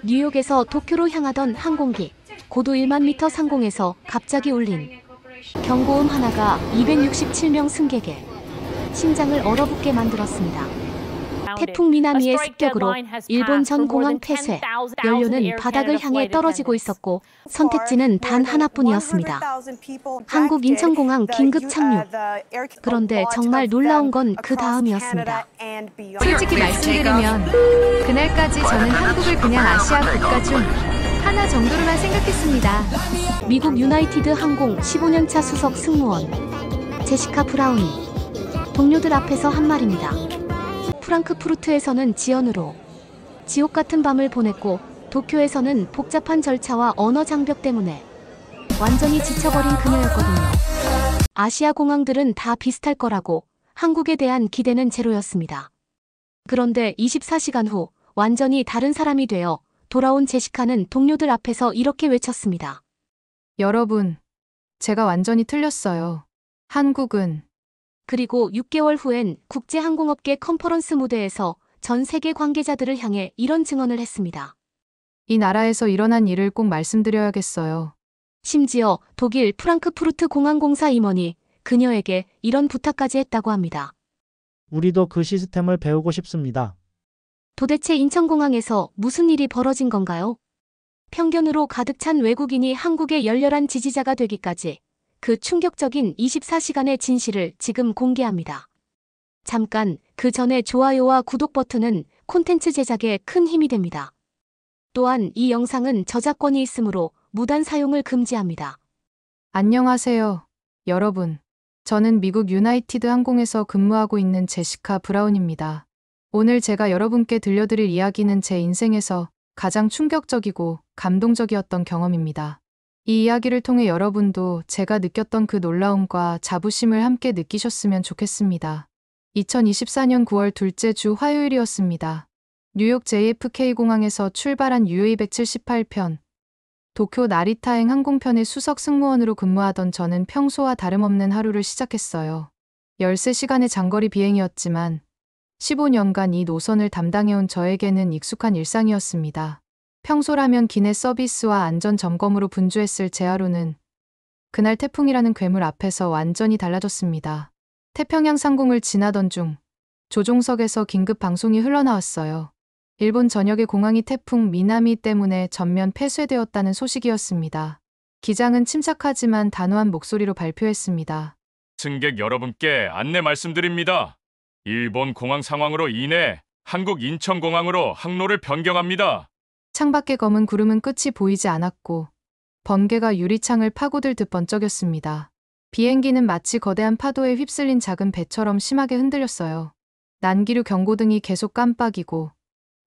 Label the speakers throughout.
Speaker 1: 뉴욕에서 도쿄로 향하던 항공기 고도 1만 미터 상공에서 갑자기 울린 경고음 하나가 267명 승객의 심장을 얼어붙게 만들었습니다. 태풍 미나미의 습격으로 일본 전 공항 폐쇄, 연료는 바닥을 향해 떨어지고 있었고 선택지는 단 하나뿐이었습니다. 한국 인천공항 긴급 착륙. 그런데 정말 놀라운 건 그 다음이었습니다.
Speaker 2: 솔직히 말씀드리면 그날까지 저는 한국을 그냥 아시아 국가 중 하나 정도로만 생각했습니다.
Speaker 1: 미국 유나이티드 항공 15년차 수석 승무원 제시카 브라운이 동료들 앞에서 한 말입니다. 프랑크푸르트에서는 지연으로 지옥 같은 밤을 보냈고 도쿄에서는 복잡한 절차와 언어 장벽 때문에 완전히 지쳐버린 그녀였거든요. 아시아 공항들은 다 비슷할 거라고 한국에 대한 기대는 제로였습니다. 그런데 24시간 후 완전히 다른 사람이 되어 돌아온 제시카는 동료들 앞에서 이렇게 외쳤습니다.
Speaker 2: 여러분, 제가 완전히 틀렸어요. 한국은.
Speaker 1: 그리고 6개월 후엔 국제항공업계 컨퍼런스 무대에서 전 세계 관계자들을 향해 이런 증언을 했습니다.
Speaker 2: 이 나라에서 일어난 일을 꼭 말씀드려야겠어요.
Speaker 1: 심지어 독일 프랑크푸르트 공항공사 임원이 그녀에게 이런 부탁까지 했다고 합니다.
Speaker 3: 우리도 그 시스템을 배우고 싶습니다.
Speaker 1: 도대체 인천공항에서 무슨 일이 벌어진 건가요? 편견으로 가득 찬 외국인이 한국의 열렬한 지지자가 되기까지 그 충격적인 24시간의 진실을 지금 공개합니다. 잠깐 그 전에 좋아요와 구독 버튼은 콘텐츠 제작에 큰 힘이 됩니다. 또한 이 영상은 저작권이 있으므로 무단 사용을 금지합니다.
Speaker 2: 안녕하세요, 여러분. 저는 미국 유나이티드 항공에서 근무하고 있는 제시카 브라운입니다. 오늘 제가 여러분께 들려드릴 이야기는 제 인생에서 가장 충격적이고 감동적이었던 경험입니다. 이 이야기를 통해 여러분도 제가 느꼈던 그 놀라움과 자부심을 함께 느끼셨으면 좋겠습니다. 2024년 9월 둘째 주 화요일이었습니다. 뉴욕 JFK 공항에서 출발한 UA178편, 도쿄 나리타행 항공편의 수석 승무원으로 근무하던 저는 평소와 다름없는 하루를 시작했어요. 13시간의 장거리 비행이었지만 15년간 이 노선을 담당해온 저에게는 익숙한 일상이었습니다. 평소라면 기내 서비스와 안전 점검으로 분주했을 제 하루는 그날 태풍이라는 괴물 앞에서 완전히 달라졌습니다. 태평양 상공을 지나던 중 조종석에서 긴급 방송이 흘러나왔어요. 일본 전역의 공항이 태풍 미나미 때문에 전면 폐쇄되었다는 소식이었습니다. 기장은 침착하지만 단호한 목소리로 발표했습니다.
Speaker 4: 승객 여러분께 안내 말씀드립니다. 일본 공항 상황으로 인해 한국 인천공항으로 항로를 변경합니다.
Speaker 2: 창밖의 검은 구름은 끝이 보이지 않았고 번개가 유리창을 파고들 듯 번쩍였습니다. 비행기는 마치 거대한 파도에 휩쓸린 작은 배처럼 심하게 흔들렸어요. 난기류 경고등이 계속 깜빡이고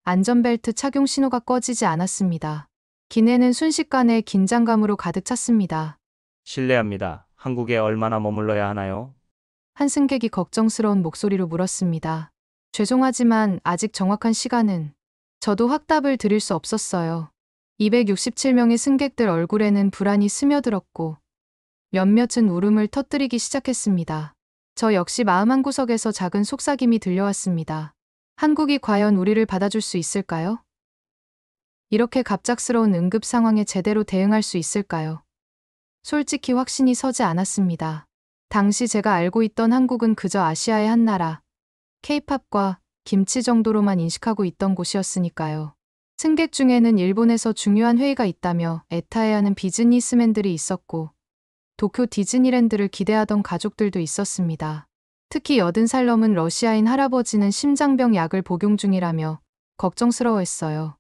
Speaker 2: 안전벨트 착용 신호가 꺼지지 않았습니다. 기내는 순식간에 긴장감으로 가득 찼습니다.
Speaker 5: 실례합니다. 한국에 얼마나 머물러야 하나요?
Speaker 2: 한 승객이 걱정스러운 목소리로 물었습니다. 죄송하지만 아직 정확한 시간은 저도 확답을 드릴 수 없었어요. 267명의 승객들 얼굴에는 불안이 스며들었고 몇몇은 울음을 터뜨리기 시작했습니다. 저 역시 마음 한구석에서 작은 속삭임이 들려왔습니다. 한국이 과연 우리를 받아줄 수 있을까요? 이렇게 갑작스러운 응급 상황에 제대로 대응할 수 있을까요? 솔직히 확신이 서지 않았습니다. 당시 제가 알고 있던 한국은 그저 아시아의 한 나라, K-팝과 김치 정도로만 인식하고 있던 곳이었으니까요. 승객 중에는 일본에서 중요한 회의가 있다며 애타해하는 비즈니스맨들이 있었고 도쿄 디즈니랜드를 기대하던 가족들도 있었습니다. 특히 80살 넘은 러시아인 할아버지는 심장병 약을 복용 중이라며 걱정스러워했어요.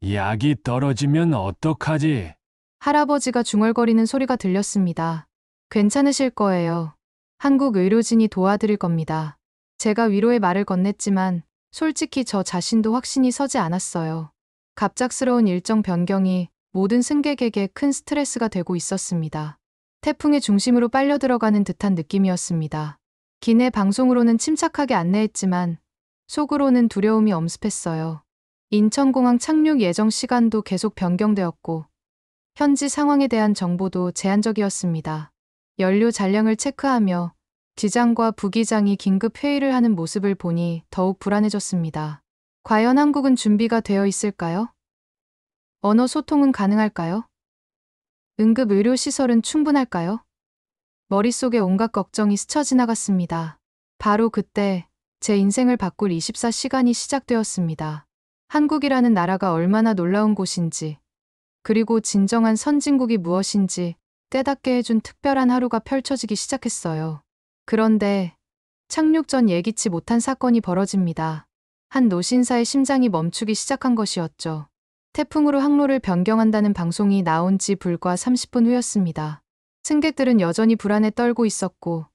Speaker 6: 약이 떨어지면 어떡하지?
Speaker 2: 할아버지가 중얼거리는 소리가 들렸습니다. 괜찮으실 거예요. 한국 의료진이 도와드릴 겁니다. 제가 위로의 말을 건넸지만 솔직히 저 자신도 확신이 서지 않았어요. 갑작스러운 일정 변경이 모든 승객에게 큰 스트레스가 되고 있었습니다. 태풍의 중심으로 빨려 들어가는 듯한 느낌이었습니다. 기내 방송으로는 침착하게 안내했지만 속으로는 두려움이 엄습했어요. 인천공항 착륙 예정 시간도 계속 변경되었고 현지 상황에 대한 정보도 제한적이었습니다. 연료 잔량을 체크하며 지장과 부기장이 긴급 회의를 하는 모습을 보니 더욱 불안해졌습니다. 과연 한국은 준비가 되어 있을까요? 언어 소통은 가능할까요? 응급의료시설은 충분할까요? 머릿속에 온갖 걱정이 스쳐 지나갔습니다. 바로 그때 제 인생을 바꿀 24시간이 시작되었습니다. 한국이라는 나라가 얼마나 놀라운 곳인지, 그리고 진정한 선진국이 무엇인지 깨닫게 해준 특별한 하루가 펼쳐지기 시작했어요. 그런데 착륙 전 예기치 못한 사건이 벌어집니다. 한 노신사의 심장이 멈추기 시작한 것이었죠. 태풍으로 항로를 변경한다는 방송이 나온 지 불과 30분 후였습니다. 승객들은 여전히 불안에 떨고 있었고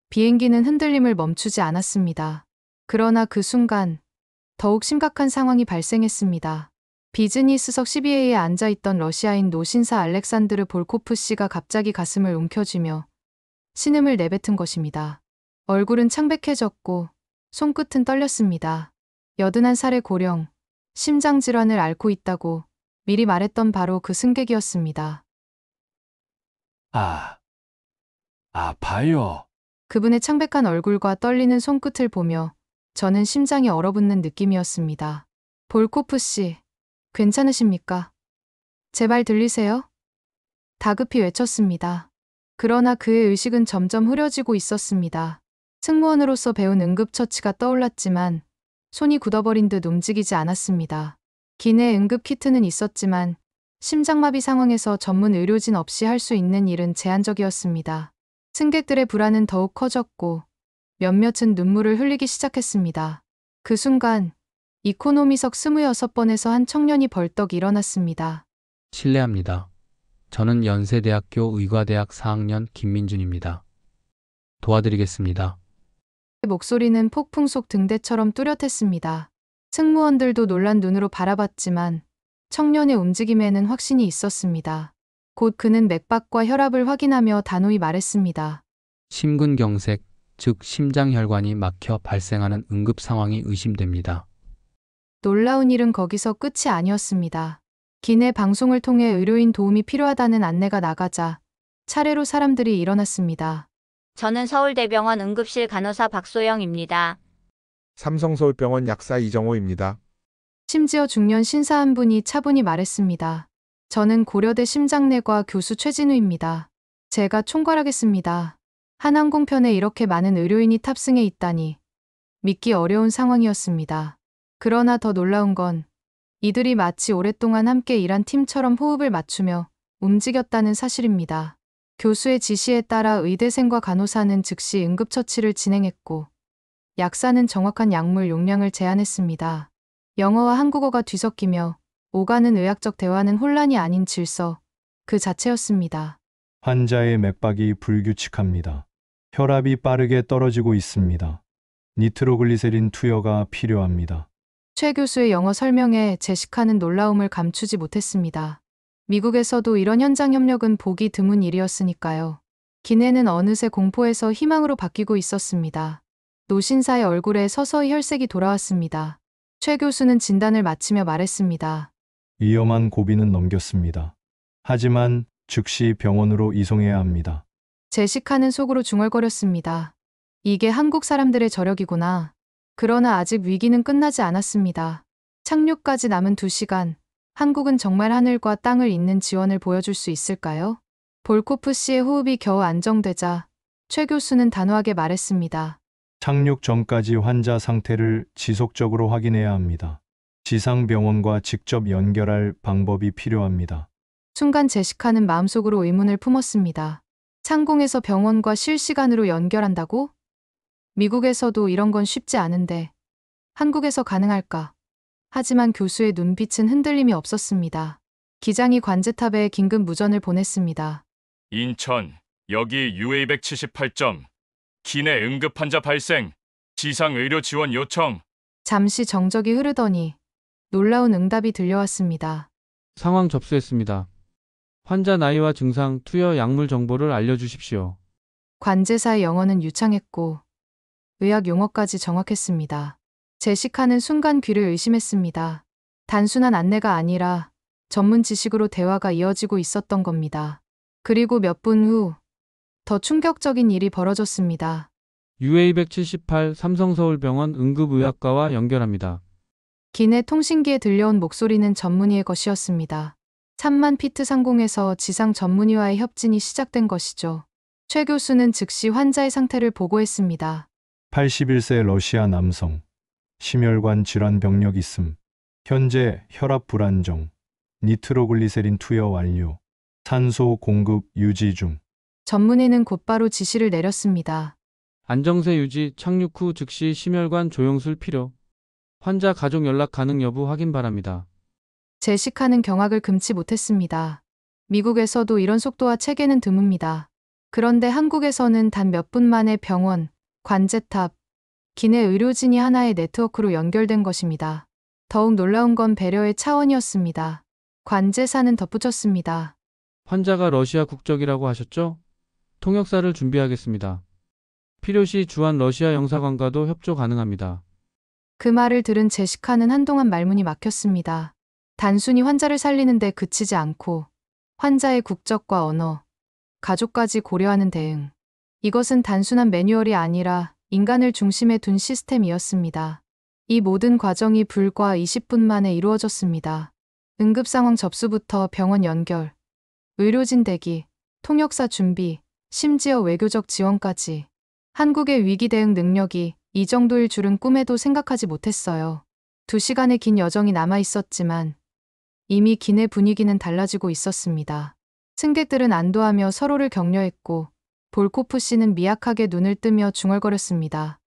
Speaker 2: 비행기는 흔들림을 멈추지 않았습니다. 그러나 그 순간 더욱 심각한 상황이 발생했습니다. 비즈니스석 12A에 앉아있던 러시아인 노신사 알렉산드르 볼코프 씨가 갑자기 가슴을 움켜쥐며 신음을 내뱉은 것입니다. 얼굴은 창백해졌고 손끝은 떨렸습니다. 81살의 고령, 심장질환을 앓고 있다고 미리 말했던 바로 그 승객이었습니다.
Speaker 6: 아파요.
Speaker 2: 그분의 창백한 얼굴과 떨리는 손끝을 보며 저는 심장이 얼어붙는 느낌이었습니다. 볼코프 씨, 괜찮으십니까? 제발 들리세요? 다급히 외쳤습니다. 그러나 그의 의식은 점점 흐려지고 있었습니다. 승무원으로서 배운 응급처치가 떠올랐지만 손이 굳어버린 듯 움직이지 않았습니다. 기내 응급 키트는 있었지만 심장마비 상황에서 전문 의료진 없이 할 수 있는 일은 제한적이었습니다. 승객들의 불안은 더욱 커졌고 몇몇은 눈물을 흘리기 시작했습니다. 그 순간 이코노미석 26번에서 한 청년이 벌떡 일어났습니다.
Speaker 7: 실례합니다. 저는 연세대학교 의과대학 4학년 김민준입니다. 도와드리겠습니다.
Speaker 2: 목소리는 폭풍 속 등대처럼 뚜렷했습니다. 승무원들도 놀란 눈으로 바라봤지만 청년의 움직임에는 확신이 있었습니다. 곧 그는 맥박과 혈압을 확인하며 단호히 말했습니다.
Speaker 7: 심근경색, 즉 심장혈관이 막혀 발생하는 응급 상황이 의심됩니다.
Speaker 2: 놀라운 일은 거기서 끝이 아니었습니다. 기내 방송을 통해 의료인 도움이 필요하다는 안내가 나가자 차례로 사람들이 일어났습니다.
Speaker 8: 저는 서울대병원 응급실 간호사 박소영입니다.
Speaker 9: 삼성서울병원 약사 이정호입니다.
Speaker 2: 심지어 중년 신사 한 분이 차분히 말했습니다. 저는 고려대 심장내과 교수 최진우입니다. 제가 총괄하겠습니다. 한 항공편에 이렇게 많은 의료인이 탑승해 있다니 믿기 어려운 상황이었습니다. 그러나 더 놀라운 건 이들이 마치 오랫동안 함께 일한 팀처럼 호흡을 맞추며 움직였다는 사실입니다. 교수의 지시에 따라 의대생과 간호사는 즉시 응급처치를 진행했고 약사는 정확한 약물 용량을 제한했습니다. 영어와 한국어가 뒤섞이며 오가는 의학적 대화는 혼란이 아닌 질서 그 자체였습니다.
Speaker 10: 환자의 맥박이 불규칙합니다. 혈압이 빠르게 떨어지고 있습니다. 니트로글리세린 투여가 필요합니다.
Speaker 2: 최 교수의 영어 설명에 제시카는 놀라움을 감추지 못했습니다. 미국에서도 이런 현장 협력은 보기 드문 일이었으니까요. 기내는 어느새 공포에서 희망으로 바뀌고 있었습니다. 노신사의 얼굴에 서서히 혈색이 돌아왔습니다. 최 교수는 진단을 마치며 말했습니다.
Speaker 10: 위험한 고비는 넘겼습니다. 하지만 즉시 병원으로 이송해야 합니다.
Speaker 2: 제시카는 속으로 중얼거렸습니다. 이게 한국 사람들의 저력이구나. 그러나 아직 위기는 끝나지 않았습니다. 착륙까지 남은 2시간, 한국은 정말 하늘과 땅을 잇는 지원을 보여줄 수 있을까요? 볼코프 씨의 호흡이 겨우 안정되자 최 교수는 단호하게 말했습니다.
Speaker 10: 착륙 전까지 환자 상태를 지속적으로 확인해야 합니다. 지상병원과 직접 연결할 방법이 필요합니다.
Speaker 2: 순간 제시카는 마음속으로 의문을 품었습니다. 상공에서 병원과 실시간으로 연결한다고? 미국에서도 이런 건 쉽지 않은데 한국에서 가능할까? 하지만 교수의 눈빛은 흔들림이 없었습니다. 기장이 관제탑에 긴급 무전을 보냈습니다.
Speaker 4: 인천, 여기 UA178점. 기내 응급 환자 발생. 지상 의료 지원 요청.
Speaker 2: 잠시 정적이 흐르더니 놀라운 응답이 들려왔습니다.
Speaker 7: 상황 접수했습니다. 환자 나이와 증상, 투여 약물 정보를 알려주십시오.
Speaker 2: 관제사의 영어는 유창했고 의학 용어까지 정확했습니다. 제시카는 순간 귀를 의심했습니다. 단순한 안내가 아니라 전문 지식으로 대화가 이어지고 있었던 겁니다. 그리고 몇 분 후 더 충격적인 일이 벌어졌습니다.
Speaker 7: UA178 삼성서울병원 응급의학과와 연결합니다.
Speaker 2: 기내 통신기에 들려온 목소리는 전문의의 것이었습니다. 3만 피트 상공에서 지상 전문의와의 협진이 시작된 것이죠. 최 교수는 즉시 환자의 상태를 보고했습니다.
Speaker 10: 81세 러시아 남성. 심혈관 질환 병력 있음. 현재 혈압 불안정. 니트로글리세린 투여 완료. 산소 공급 유지 중.
Speaker 2: 전문의는 곧바로 지시를 내렸습니다.
Speaker 7: 안정세 유지, 착륙 후 즉시 심혈관 조영술 필요. 환자 가족 연락 가능 여부 확인 바랍니다.
Speaker 2: 제시카는 경악을 금치 못했습니다. 미국에서도 이런 속도와 체계는 드뭅니다. 그런데 한국에서는 단 몇 분 만에 병원, 관제탑, 기내 의료진이 하나의 네트워크로 연결된 것입니다. 더욱 놀라운 건 배려의 차원이었습니다. 관제사는 덧붙였습니다.
Speaker 7: 환자가 러시아 국적이라고 하셨죠? 통역사를 준비하겠습니다. 필요시 주한 러시아 영사관과도 협조 가능합니다.
Speaker 2: 그 말을 들은 제시카는 한동안 말문이 막혔습니다. 단순히 환자를 살리는데 그치지 않고 환자의 국적과 언어, 가족까지 고려하는 대응. 이것은 단순한 매뉴얼이 아니라 인간을 중심에 둔 시스템이었습니다. 이 모든 과정이 불과 20분 만에 이루어졌습니다. 응급상황 접수부터 병원 연결, 의료진 대기, 통역사 준비, 심지어 외교적 지원까지. 한국의 위기 대응 능력이 이 정도일 줄은 꿈에도 생각하지 못했어요. 2시간의 긴 여정이 남아 있었지만 이미 기내 분위기는 달라지고 있었습니다. 승객들은 안도하며 서로를 격려했고 볼코프 씨는 미약하게 눈을 뜨며 중얼거렸습니다.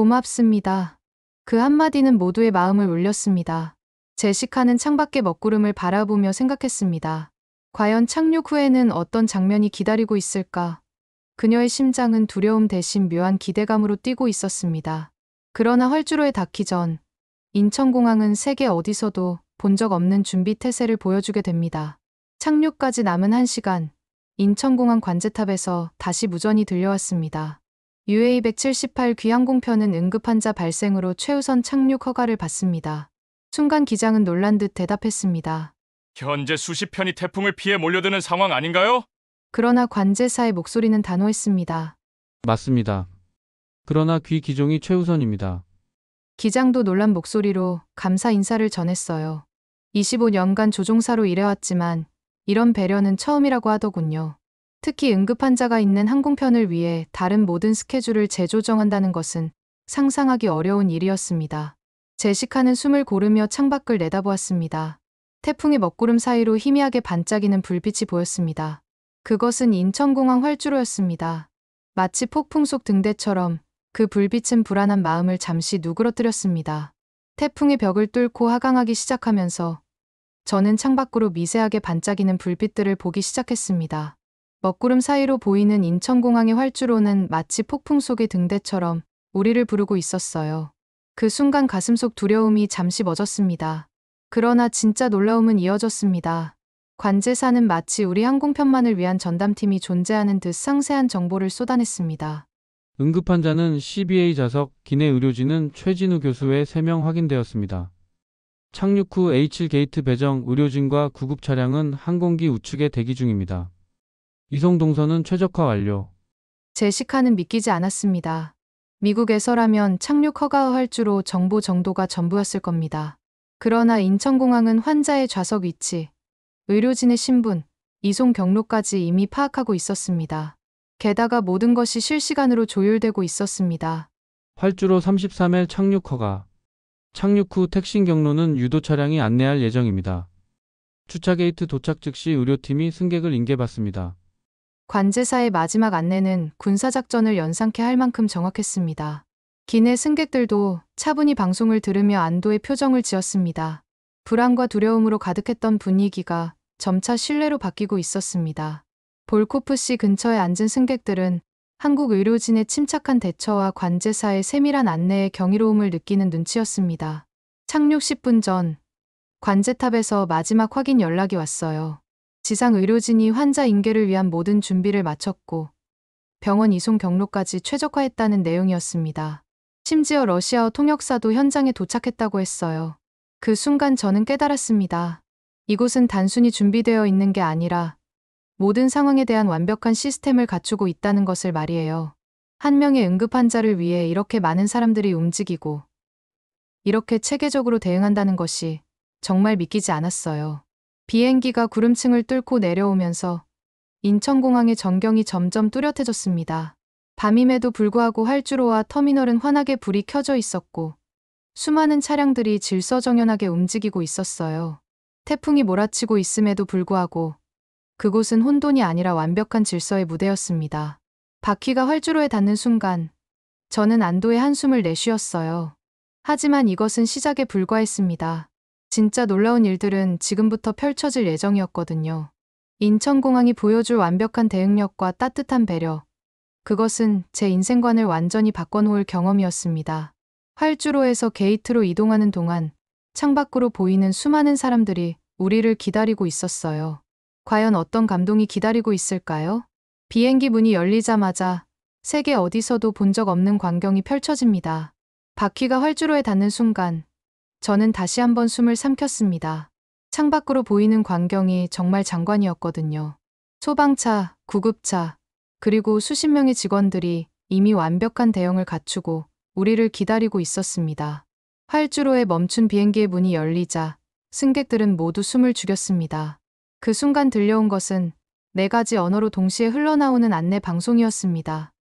Speaker 2: 고맙습니다. 그 한마디는 모두의 마음을 울렸습니다. 제시카는 창밖의 먹구름을 바라보며 생각했습니다. 과연 착륙 후에는 어떤 장면이 기다리고 있을까? 그녀의 심장은 두려움 대신 묘한 기대감으로 뛰고 있었습니다. 그러나 활주로에 닿기 전 인천공항은 세계 어디서도 본 적 없는 준비 태세를 보여주게 됩니다. 착륙까지 남은 1시간, 인천공항 관제탑에서 다시 무전이 들려왔습니다. UA178 귀항공편은 응급환자 발생으로 최우선 착륙 허가를 받습니다. 순간 기장은 놀란 듯 대답했습니다.
Speaker 4: 현재 수십 편이 태풍을 피해 몰려드는 상황 아닌가요?
Speaker 2: 그러나 관제사의 목소리는 단호했습니다.
Speaker 7: 맞습니다. 그러나 귀 기종이 최우선입니다.
Speaker 2: 기장도 놀란 목소리로 감사 인사를 전했어요. 25년간 조종사로 일해왔지만 이런 배려는 처음이라고 하더군요. 특히 응급환자가 있는 항공편을 위해 다른 모든 스케줄을 재조정한다는 것은 상상하기 어려운 일이었습니다. 제시카는 숨을 고르며 창밖을 내다보았습니다. 태풍의 먹구름 사이로 희미하게 반짝이는 불빛이 보였습니다. 그것은 인천공항 활주로였습니다. 마치 폭풍 속 등대처럼 그 불빛은 불안한 마음을 잠시 누그러뜨렸습니다. 태풍의 벽을 뚫고 하강하기 시작하면서 저는 창밖으로 미세하게 반짝이는 불빛들을 보기 시작했습니다. 먹구름 사이로 보이는 인천공항의 활주로는 마치 폭풍 속의 등대처럼 우리를 부르고 있었어요. 그 순간 가슴속 두려움이 잠시 멎었습니다. 그러나 진짜 놀라움은 이어졌습니다. 관제사는 마치 우리 항공편만을 위한 전담팀이 존재하는 듯 상세한 정보를 쏟아냈습니다.
Speaker 7: 응급환자는 CBA 좌석, 기내 의료진은 최진우 교수 외 3명 확인되었습니다. 착륙 후 H1 게이트 배정 의료진과 구급 차량은 항공기 우측에 대기 중입니다. 이송 동선은 최적화 완료.
Speaker 2: 제시카는 믿기지 않았습니다. 미국에서라면 착륙 허가 활주로 정보 정도가 전부였을 겁니다. 그러나 인천공항은 환자의 좌석 위치, 의료진의 신분, 이송 경로까지 이미 파악하고 있었습니다. 게다가 모든 것이 실시간으로 조율되고 있었습니다.
Speaker 7: 활주로 33일 착륙 허가. 착륙 후 택신 경로는 유도 차량이 안내할 예정입니다. 주차 게이트 도착 즉시 의료팀이 승객을 인계받습니다.
Speaker 2: 관제사의 마지막 안내는 군사작전을 연상케 할 만큼 정확했습니다. 기내 승객들도 차분히 방송을 들으며 안도의 표정을 지었습니다. 불안과 두려움으로 가득했던 분위기가 점차 신뢰로 바뀌고 있었습니다. 볼코프 씨 근처에 앉은 승객들은 한국 의료진의 침착한 대처와 관제사의 세밀한 안내에 경이로움을 느끼는 눈치였습니다. 착륙 10분 전, 관제탑에서 마지막 확인 연락이 왔어요. 지상 의료진이 환자 인계를 위한 모든 준비를 마쳤고 병원 이송 경로까지 최적화했다는 내용이었습니다. 심지어 러시아어 통역사도 현장에 도착했다고 했어요. 그 순간 저는 깨달았습니다. 이곳은 단순히 준비되어 있는 게 아니라 모든 상황에 대한 완벽한 시스템을 갖추고 있다는 것을 말이에요. 한 명의 응급 환자를 위해 이렇게 많은 사람들이 움직이고 이렇게 체계적으로 대응한다는 것이 정말 믿기지 않았어요. 비행기가 구름층을 뚫고 내려오면서 인천공항의 전경이 점점 뚜렷해졌습니다. 밤임에도 불구하고 활주로와 터미널은 환하게 불이 켜져 있었고 수많은 차량들이 질서정연하게 움직이고 있었어요. 태풍이 몰아치고 있음에도 불구하고 그곳은 혼돈이 아니라 완벽한 질서의 무대였습니다. 바퀴가 활주로에 닿는 순간 저는 안도의 한숨을 내쉬었어요. 하지만 이것은 시작에 불과했습니다. 진짜 놀라운 일들은 지금부터 펼쳐질 예정이었거든요. 인천공항이 보여줄 완벽한 대응력과 따뜻한 배려. 그것은 제 인생관을 완전히 바꿔놓을 경험이었습니다. 활주로에서 게이트로 이동하는 동안 창밖으로 보이는 수많은 사람들이 우리를 기다리고 있었어요. 과연 어떤 감동이 기다리고 있을까요? 비행기 문이 열리자마자 세계 어디서도 본 적 없는 광경이 펼쳐집니다. 바퀴가 활주로에 닿는 순간 저는 다시 한번 숨을 삼켰습니다. 창밖으로 보이는 광경이 정말 장관이었거든요. 소방차, 구급차, 그리고 수십 명의 직원들이 이미 완벽한 대형을 갖추고 우리를 기다리고 있었습니다. 활주로에 멈춘 비행기의 문이 열리자 승객들은 모두 숨을 죽였습니다. 그 순간 들려온 것은 4가지 언어로 동시에 흘러나오는 안내 방송이었습니다.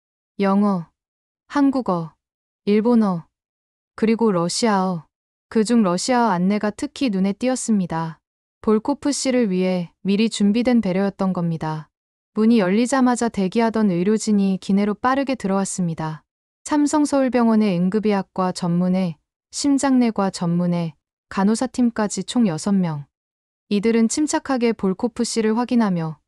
Speaker 2: 영어, 한국어, 일본어, 그리고 러시아어. 그중 러시아어 안내가 특히 눈에 띄었습니다. 볼코프 씨를 위해 미리 준비된 배려였던 겁니다. 문이 열리자마자 대기하던 의료진이 기내로 빠르게 들어왔습니다. 삼성서울병원의 응급의학과 전문의, 심장내과 전문의, 간호사팀까지 총 6명. 이들은 침착하게 볼코프 씨를 확인하며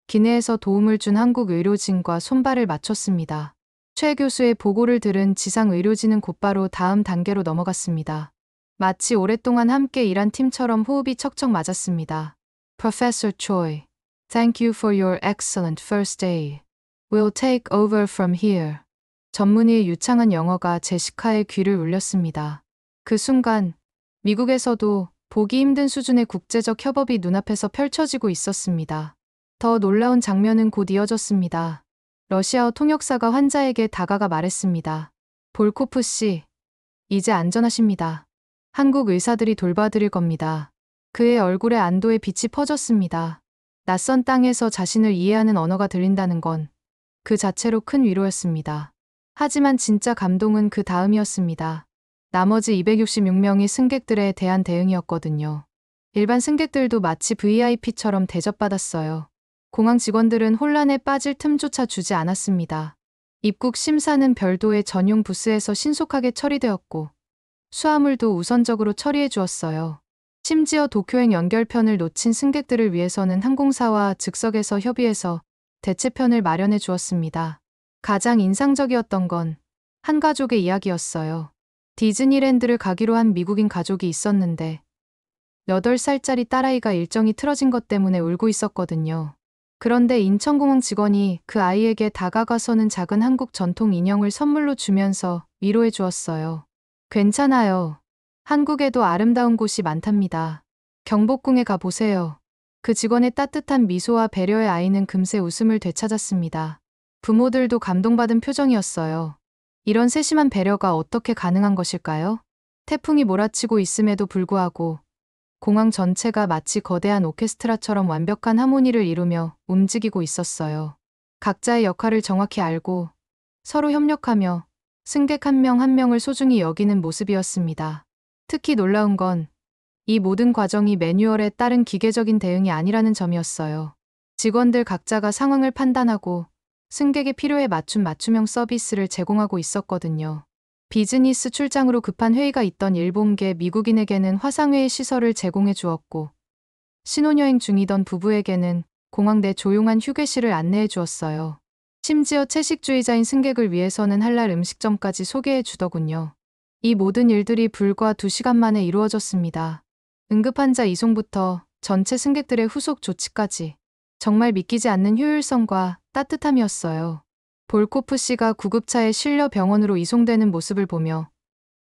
Speaker 2: 기내에서 도움을 준 한국 의료진과 손발을 맞췄습니다. 최 교수의 보고를 들은 지상 의료진은 곧바로 다음 단계로 넘어갔습니다. 마치 오랫동안 함께 일한 팀처럼 호흡이 척척 맞았습니다. Professor Choi, thank you for your excellent first aid. We'll take over from here. 전문의의 유창한 영어가 제시카의 귀를 울렸습니다. 그 순간 미국에서도 보기 힘든 수준의 국제적 협업이 눈앞에서 펼쳐지고 있었습니다. 더 놀라운 장면은 곧 이어졌습니다. 러시아어 통역사가 환자에게 다가가 말했습니다. 볼코프 씨, 이제 안전하십니다. 한국 의사들이 돌봐드릴 겁니다. 그의 얼굴에 안도의 빛이 퍼졌습니다. 낯선 땅에서 자신을 이해하는 언어가 들린다는 건 그 자체로 큰 위로였습니다. 하지만 진짜 감동은 그 다음이었습니다. 나머지 266명의 승객들에 대한 대응이었거든요. 일반 승객들도 마치 VIP처럼 대접받았어요. 공항 직원들은 혼란에 빠질 틈조차 주지 않았습니다. 입국 심사는 별도의 전용 부스에서 신속하게 처리되었고 수화물도 우선적으로 처리해 주었어요. 심지어 도쿄행 연결편을 놓친 승객들을 위해서는 항공사와 즉석에서 협의해서 대체편을 마련해 주었습니다. 가장 인상적이었던 건 한 가족의 이야기였어요. 디즈니랜드를 가기로 한 미국인 가족이 있었는데 8살짜리 딸아이가 일정이 틀어진 것 때문에 울고 있었거든요. 그런데 인천공항 직원이 그 아이에게 다가가서는 작은 한국 전통 인형을 선물로 주면서 위로해 주었어요. 괜찮아요. 한국에도 아름다운 곳이 많답니다. 경복궁에 가보세요. 그 직원의 따뜻한 미소와 배려의 아이는 금세 웃음을 되찾았습니다. 부모들도 감동받은 표정이었어요. 이런 세심한 배려가 어떻게 가능한 것일까요? 태풍이 몰아치고 있음에도 불구하고 공항 전체가 마치 거대한 오케스트라처럼 완벽한 하모니를 이루며 움직이고 있었어요. 각자의 역할을 정확히 알고 서로 협력하며 승객 한 명 한 명을 소중히 여기는 모습이었습니다. 특히 놀라운 건 이 모든 과정이 매뉴얼에 따른 기계적인 대응이 아니라는 점이었어요. 직원들 각자가 상황을 판단하고 승객의 필요에 맞춘 맞춤형 서비스를 제공하고 있었거든요. 비즈니스 출장으로 급한 회의가 있던 일본계 미국인에게는 화상회의 시설을 제공해 주었고 신혼여행 중이던 부부에게는 공항 내 조용한 휴게실을 안내해 주었어요. 심지어 채식주의자인 승객을 위해서는 할랄 음식점까지 소개해 주더군요. 이 모든 일들이 불과 2시간 만에 이루어졌습니다. 응급환자 이송부터 전체 승객들의 후속 조치까지 정말 믿기지 않는 효율성과 따뜻함이었어요. 볼코프 씨가 구급차에 실려 병원으로 이송되는 모습을 보며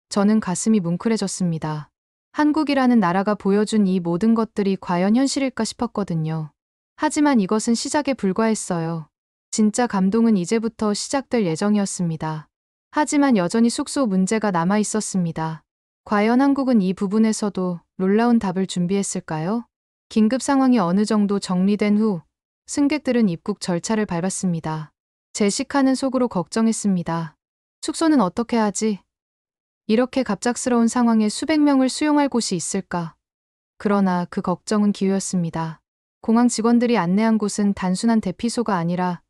Speaker 2: 저는 가슴이 뭉클해졌습니다. 한국이라는 나라가 보여준 이 모든 것들이 과연 현실일까 싶었거든요. 하지만 이것은 시작에 불과했어요. 진짜 감동은 이제부터 시작될 예정이었습니다. 하지만 여전히 숙소 문제가 남아 있었습니다. 과연 한국은 이 부분에서도 놀라운 답을 준비했을까요? 긴급 상황이 어느 정도 정리된 후 승객들은 입국 절차를 밟았습니다. 제시카는 속으로 걱정했습니다. 숙소는 어떻게 하지? 이렇게 갑작스러운 상황에 수백 명을 수용할 곳이 있을까? 그러나 그 걱정은 기우였습니다. 공항 직원들이 안내한 곳은 단순한 대피소가 아니라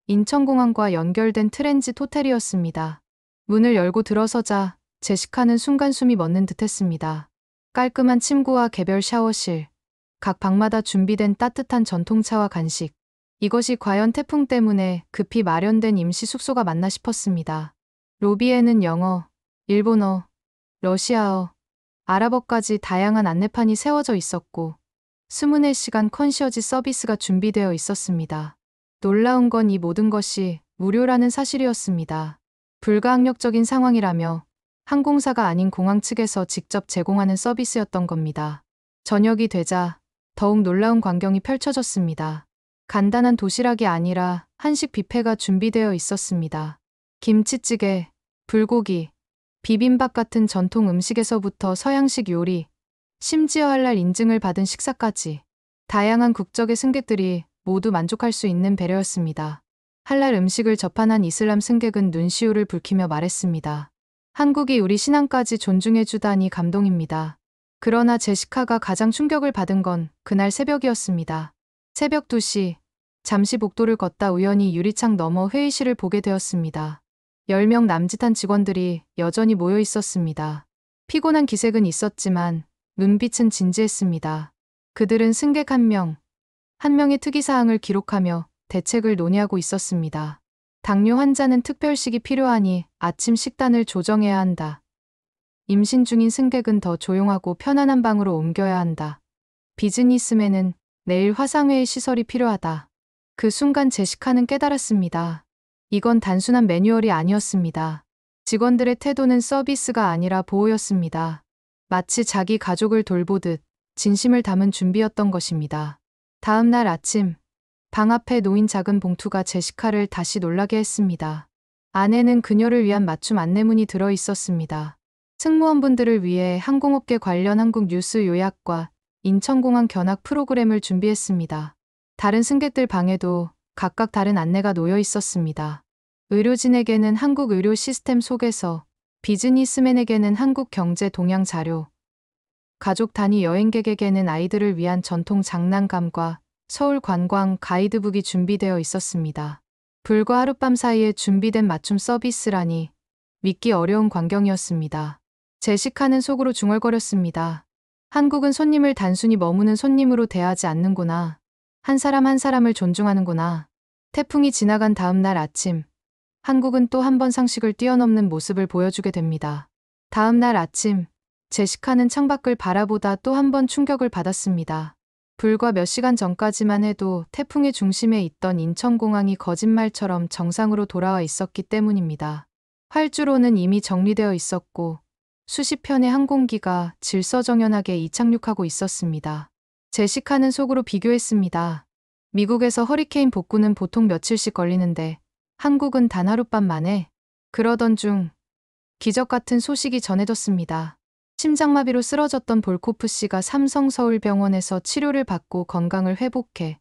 Speaker 2: 인천공항과 연결된 트랜짓 호텔이었습니다. 문을 열고 들어서자 제시카는 순간 숨이 멎는 듯했습니다. 깔끔한 침구와 개별 샤워실, 각 방마다 준비된 따뜻한 전통차와 간식. 이것이 과연 태풍 때문에 급히 마련된 임시 숙소가 맞나 싶었습니다. 로비에는 영어, 일본어, 러시아어, 아랍어까지 다양한 안내판이 세워져 있었고 24시간 컨시어지 서비스가 준비되어 있었습니다. 놀라운 건 이 모든 것이 무료라는 사실이었습니다. 불가항력적인 상황이라며 항공사가 아닌 공항 측에서 직접 제공하는 서비스였던 겁니다. 저녁이 되자 더욱 놀라운 광경이 펼쳐졌습니다. 간단한 도시락이 아니라 한식 뷔페가 준비되어 있었습니다. 김치찌개, 불고기, 비빔밥 같은 전통 음식에서부터 서양식 요리, 심지어 할랄 인증을 받은 식사까지 다양한 국적의 승객들이 모두 만족할 수 있는 배려였습니다. 할랄 음식을 접한 이슬람 승객은 눈시울을 붉히며 말했습니다. 한국이 우리 신앙까지 존중해주다니 감동입니다. 그러나 제시카가 가장 충격을 받은 건 그날 새벽이었습니다. 새벽 2시, 잠시 복도를 걷다 우연히 유리창 너머 회의실을 보게 되었습니다. 10명 남짓한 직원들이 여전히 모여 있었습니다. 피곤한 기색은 있었지만 눈빛은 진지했습니다. 그들은 승객 한 명의 특이사항을 기록하며 대책을 논의하고 있었습니다. 당뇨 환자는 특별식이 필요하니 아침 식단을 조정해야 한다. 임신 중인 승객은 더 조용하고 편안한 방으로 옮겨야 한다. 비즈니스맨은 내일 화상회의 시설이 필요하다. 그 순간 제시카는 깨달았습니다. 이건 단순한 매뉴얼이 아니었습니다. 직원들의 태도는 서비스가 아니라 보호였습니다. 마치 자기 가족을 돌보듯 진심을 담은 준비였던 것입니다. 다음 날 아침, 방 앞에 놓인 작은 봉투가 제시카를 다시 놀라게 했습니다. 안에는 그녀를 위한 맞춤 안내문이 들어 있었습니다. 승무원분들을 위해 항공업계 관련 한국 뉴스 요약과 인천공항 견학 프로그램을 준비했습니다. 다른 승객들 방에도 각각 다른 안내가 놓여 있었습니다. 의료진에게는 한국 의료 시스템 소개서, 비즈니스맨에게는 한국 경제 동향 자료, 가족 단위 여행객에게는 아이들을 위한 전통 장난감과 서울 관광 가이드북이 준비되어 있었습니다. 불과 하룻밤 사이에 준비된 맞춤 서비스라니 믿기 어려운 광경이었습니다. 제시카는 속으로 중얼거렸습니다. 한국은 손님을 단순히 머무는 손님으로 대하지 않는구나. 한 사람 한 사람을 존중하는구나. 태풍이 지나간 다음 날 아침, 한국은 또 한 번 상식을 뛰어넘는 모습을 보여주게 됩니다. 다음 날 아침, 제시카는 창밖을 바라보다 또 한 번 충격을 받았습니다. 불과 몇 시간 전까지만 해도 태풍의 중심에 있던 인천공항이 거짓말처럼 정상으로 돌아와 있었기 때문입니다. 활주로는 이미 정리되어 있었고 수십 편의 항공기가 질서정연하게 이착륙하고 있었습니다. 제시카는 속으로 비교했습니다. 미국에서 허리케인 복구는 보통 며칠씩 걸리는데 한국은 단 하룻밤 만에. 그러던 중 기적 같은 소식이 전해졌습니다. 심장마비로 쓰러졌던 볼코프 씨가 삼성서울병원에서 치료를 받고 건강을 회복해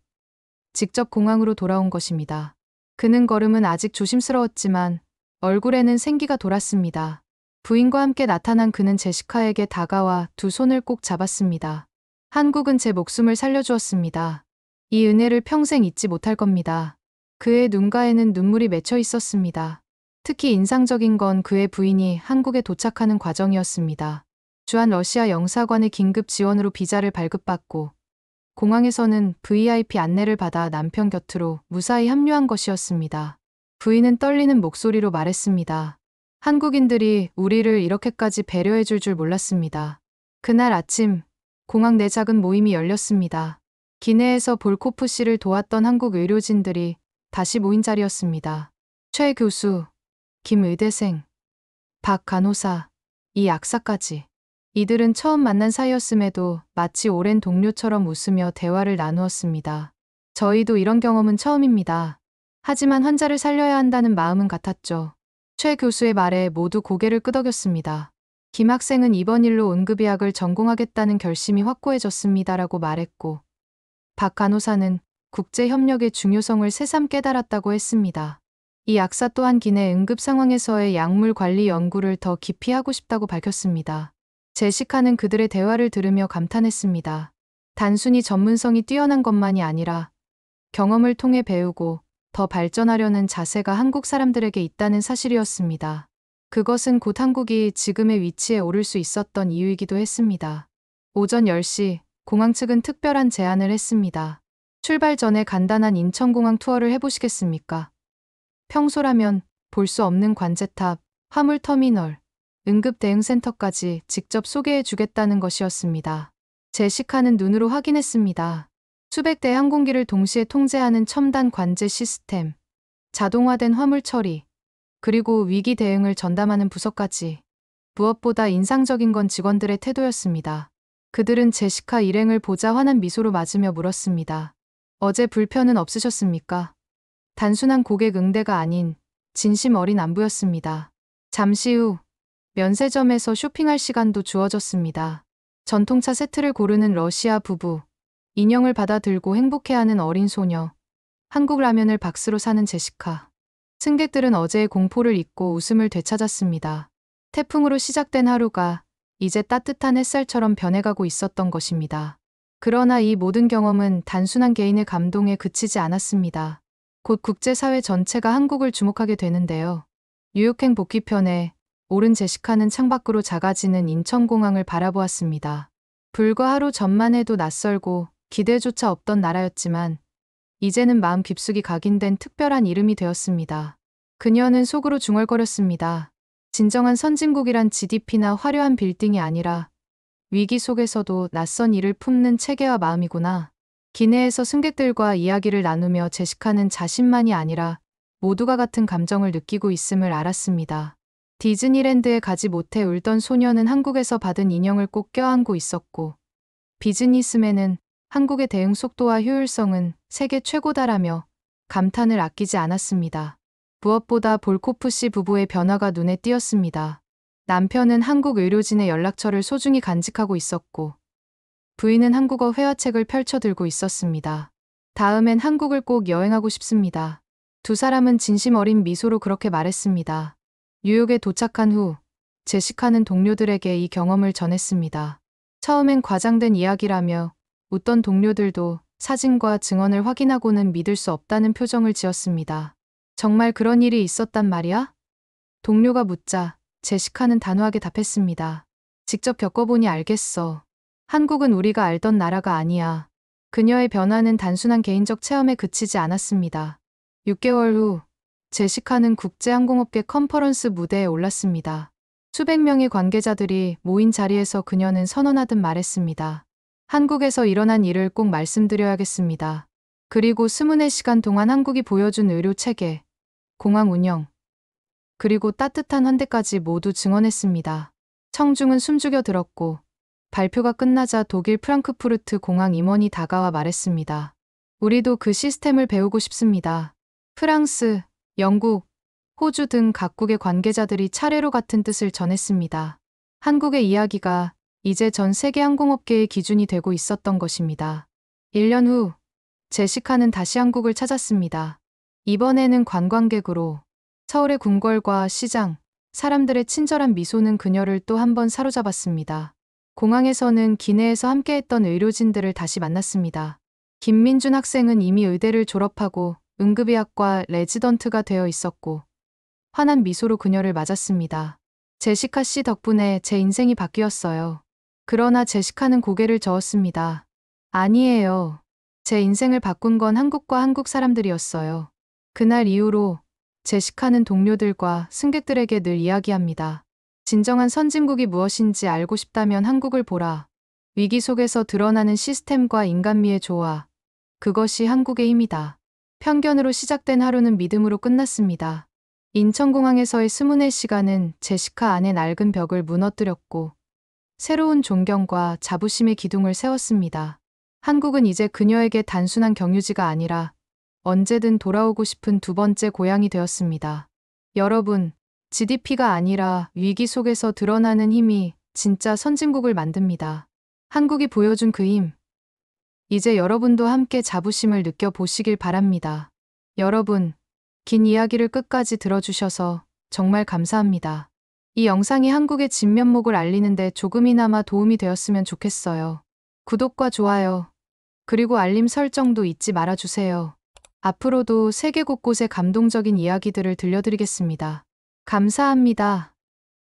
Speaker 2: 직접 공항으로 돌아온 것입니다. 그는 걸음은 아직 조심스러웠지만 얼굴에는 생기가 돌았습니다. 부인과 함께 나타난 그는 제시카에게 다가와 두 손을 꼭 잡았습니다. 한국은 제 목숨을 살려주었습니다. 이 은혜를 평생 잊지 못할 겁니다. 그의 눈가에는 눈물이 맺혀 있었습니다. 특히 인상적인 건 그의 부인이 한국에 도착하는 과정이었습니다. 주한 러시아 영사관의 긴급 지원으로 비자를 발급받고 공항에서는 VIP 안내를 받아 남편 곁으로 무사히 합류한 것이었습니다. 부인은 떨리는 목소리로 말했습니다. 한국인들이 우리를 이렇게까지 배려해 줄 몰랐습니다. 그날 아침 공항 내 작은 모임이 열렸습니다. 기내에서 볼코프 씨를 도왔던 한국 의료진들이 다시 모인 자리였습니다. 최 교수, 김 의대생, 박 간호사, 이 약사까지. 이들은 처음 만난 사이였음에도 마치 오랜 동료처럼 웃으며 대화를 나누었습니다. 저희도 이런 경험은 처음입니다. 하지만 환자를 살려야 한다는 마음은 같았죠. 최 교수의 말에 모두 고개를 끄덕였습니다. 김 학생은 이번 일로 응급의학을 전공하겠다는 결심이 확고해졌습니다라고 말했고, 박 간호사는 국제협력의 중요성을 새삼 깨달았다고 했습니다. 이 약사 또한 기내 응급 상황에서의 약물 관리 연구를 더 깊이 하고 싶다고 밝혔습니다. 제시카는 그들의 대화를 들으며 감탄했습니다. 단순히 전문성이 뛰어난 것만이 아니라 경험을 통해 배우고 더 발전하려는 자세가 한국 사람들에게 있다는 사실이었습니다. 그것은 곧 한국이 지금의 위치에 오를 수 있었던 이유이기도 했습니다. 오전 10시 공항 측은 특별한 제안을 했습니다. 출발 전에 간단한 인천공항 투어를 해보시겠습니까? 평소라면 볼 수 없는 관제탑, 화물터미널, 응급대응센터까지 직접 소개해 주겠다는 것이었습니다. 제시카는 눈으로 확인했습니다. 수백 대의 항공기를 동시에 통제하는 첨단 관제 시스템, 자동화된 화물 처리, 그리고 위기 대응을 전담하는 부서까지. 무엇보다 인상적인 건 직원들의 태도였습니다. 그들은 제시카 일행을 보자 환한 미소로 맞으며 물었습니다. 어제 불편은 없으셨습니까? 단순한 고객 응대가 아닌 진심 어린 안부였습니다. 잠시 후 면세점에서 쇼핑할 시간도 주어졌습니다. 전통차 세트를 고르는 러시아 부부, 인형을 받아 들고 행복해하는 어린 소녀, 한국 라면을 박스로 사는 제시카. 승객들은 어제의 공포를 잊고 웃음을 되찾았습니다. 태풍으로 시작된 하루가 이제 따뜻한 햇살처럼 변해가고 있었던 것입니다. 그러나 이 모든 경험은 단순한 개인의 감동에 그치지 않았습니다. 곧 국제사회 전체가 한국을 주목하게 되는데요. 뉴욕행 복귀편에 오른 제시카는 창밖으로 작아지는 인천공항을 바라보았습니다. 불과 하루 전만 해도 낯설고 기대조차 없던 나라였지만 이제는 마음 깊숙이 각인된 특별한 이름이 되었습니다. 그녀는 속으로 중얼거렸습니다. 진정한 선진국이란 GDP나 화려한 빌딩이 아니라 위기 속에서도 낯선 일을 품는 체계와 마음이구나. 기내에서 승객들과 이야기를 나누며 제시카는 자신만이 아니라 모두가 같은 감정을 느끼고 있음을 알았습니다. 디즈니랜드에 가지 못해 울던 소녀는 한국에서 받은 인형을 꼭 껴안고 있었고, 비즈니스맨은 한국의 대응 속도와 효율성은 세계 최고다라며 감탄을 아끼지 않았습니다. 무엇보다 볼코프 씨 부부의 변화가 눈에 띄었습니다. 남편은 한국 의료진의 연락처를 소중히 간직하고 있었고, 부인은 한국어 회화책을 펼쳐들고 있었습니다. 다음엔 한국을 꼭 여행하고 싶습니다. 두 사람은 진심 어린 미소로 그렇게 말했습니다. 뉴욕에 도착한 후 제시카는 동료들에게 이 경험을 전했습니다. 처음엔 과장된 이야기라며 웃던 동료들도 사진과 증언을 확인하고는 믿을 수 없다는 표정을 지었습니다. 정말 그런 일이 있었단 말이야? 동료가 묻자 제시카는 단호하게 답했습니다. 직접 겪어보니 알겠어. 한국은 우리가 알던 나라가 아니야. 그녀의 변화는 단순한 개인적 체험에 그치지 않았습니다. 6개월 후 제시카는 국제항공업계 컨퍼런스 무대에 올랐습니다. 수백 명의 관계자들이 모인 자리에서 그녀는 선언하듯 말했습니다. 한국에서 일어난 일을 꼭 말씀드려야겠습니다. 그리고 24시간 동안 한국이 보여준 의료 체계, 공항 운영, 그리고 따뜻한 환대까지 모두 증언했습니다. 청중은 숨죽여 들었고, 발표가 끝나자 독일 프랑크푸르트 공항 임원이 다가와 말했습니다. 우리도 그 시스템을 배우고 싶습니다. 프랑스, 영국, 호주 등 각국의 관계자들이 차례로 같은 뜻을 전했습니다. 한국의 이야기가 이제 전 세계 항공업계의 기준이 되고 있었던 것입니다. 1년 후 제시카는 다시 한국을 찾았습니다. 이번에는 관광객으로. 서울의 궁궐과 시장, 사람들의 친절한 미소는 그녀를 또 한 번 사로잡았습니다. 공항에서는 기내에서 함께했던 의료진들을 다시 만났습니다. 김민준 학생은 이미 의대를 졸업하고 응급의학과 레지던트가 되어 있었고, 환한 미소로 그녀를 맞았습니다. 제시카 씨 덕분에 제 인생이 바뀌었어요. 그러나 제시카는 고개를 저었습니다. 아니에요. 제 인생을 바꾼 건 한국과 한국 사람들이었어요. 그날 이후로 제시카는 동료들과 승객들에게 늘 이야기합니다. 진정한 선진국이 무엇인지 알고 싶다면 한국을 보라. 위기 속에서 드러나는 시스템과 인간미의 조화. 그것이 한국의 힘이다. 편견으로 시작된 하루는 믿음으로 끝났습니다. 인천공항에서의 24시간은 제시카 안의 낡은 벽을 무너뜨렸고, 새로운 존경과 자부심의 기둥을 세웠습니다. 한국은 이제 그녀에게 단순한 경유지가 아니라 언제든 돌아오고 싶은 두 번째 고향이 되었습니다. 여러분, GDP가 아니라 위기 속에서 드러나는 힘이 진짜 선진국을 만듭니다. 한국이 보여준 그 힘. 이제 여러분도 함께 자부심을 느껴보시길 바랍니다. 여러분, 긴 이야기를 끝까지 들어주셔서 정말 감사합니다. 이 영상이 한국의 진면목을 알리는데 조금이나마 도움이 되었으면 좋겠어요. 구독과 좋아요, 그리고 알림 설정도 잊지 말아주세요. 앞으로도 세계 곳곳의 감동적인 이야기들을 들려드리겠습니다. 감사합니다.